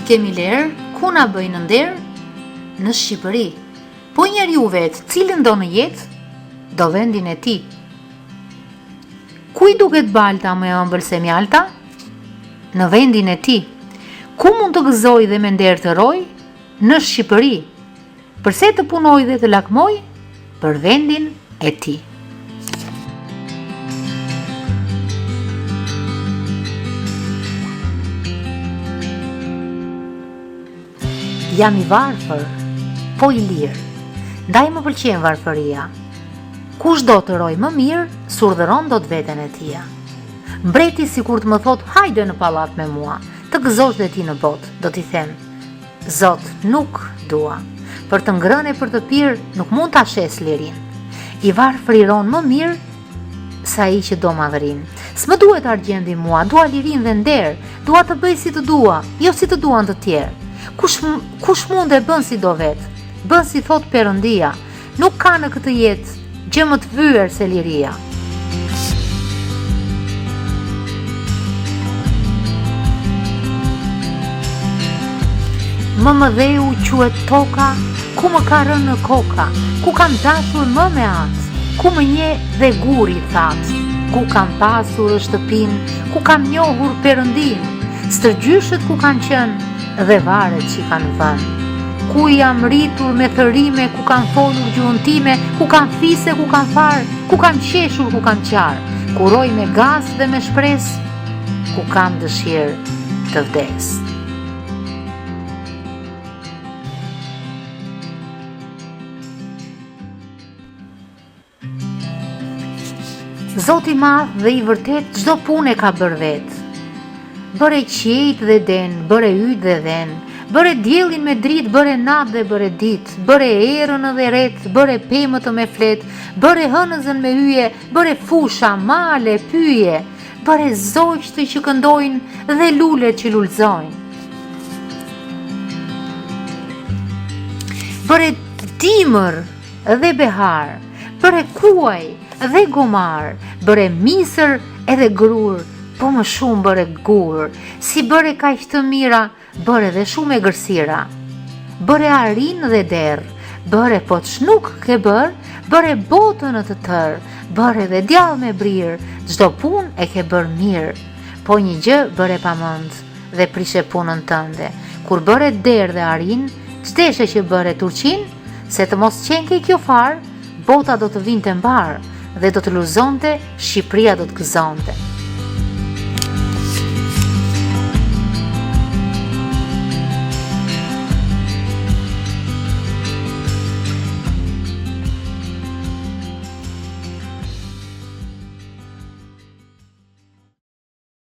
kemi ler, ku na bëjnë nder? Në Shqipëri. Po njeriu vetë, cilin do në jetë? Do vendin e tij. Ku i duket balta më e ëmbël se mjalta? Në vendin e tij. Ku mund të gëzoj dhe me nder të roj? Në Shqipëri. Përse të punoj dhe të lakmoj? Për vendin e tij. Jam i varfër, po i lirë, ndaj më pëlqen varfëria. Kush do të roj më mirë, surdhëron do të veten e tia. Mbreti si kur të më thot, hajde në pallat me mua, të gëzosh dhe ti në botë, do t'i them. Zot, nuk dua, për të ngrënë e për të pirë, nuk mund t'a shes lirin. I varfër i ron më mirë, sa i që do madhërin. S'më duhet argjendi mua, dua lirin dhe nder, dua të bëj si të dua, jo si të duan të tjerë. Kush mund e bën si do vetë, bën si thot Perëndia, nuk ka në këtë jetë gjë më të vyer se liria. Më mëdheu quhet toka, ku më ka rënë në koka, ku kam dashur më me atë, ku më nje dhe guri thatë, ku kam pasur shtëpin, ku kam njohur Perëndin, stërgjyshet ku kanë qenë, dhe varet që kanë vënë. Ku jam rritur me thërime, ku kanë folur gjuhën time, ku kanë fise, ku kanë farë, ku kanë qeshur, ku kanë qarë, ku roj me gaz dhe me shpres, ku kam dëshirë të vdes. Zoti madh dhe i vërtet çdo punë e ka bërë vetë. Bëre qejt dhe den, bëre yt dhe dhen, bëre diellin me dritë, bëre natë dhe bëre ditë, bëre erën dhe ret, bëre pemët me flet, bëre hënëzën me hyje, bëre fusha, male, pyje, bëre zogjtë që këndojnë dhe lulet që lulzojnë. Bëre dimër dhe behar, bëre kuaj dhe gomar, bëre misër edhe grur, po më shumë bëre gur, si bëre kaq të mira, bëre dhe shumë e gërsira. Bëre arin dhe derë, bëre po të shnuk ke bërë, bëre botën në të tërë, bëre dhe djallë me brirë, çdo pun e ke bërë mirë. Po një gjë bëre pa mend dhe prishe punën tënde. Kur bëre derë dhe arin, ç'deshe që bëre turqin, se të mos qenke kjo farë, bota do të vinte mbarë dhe do të luzonte, Shqipëria do të gëzonte.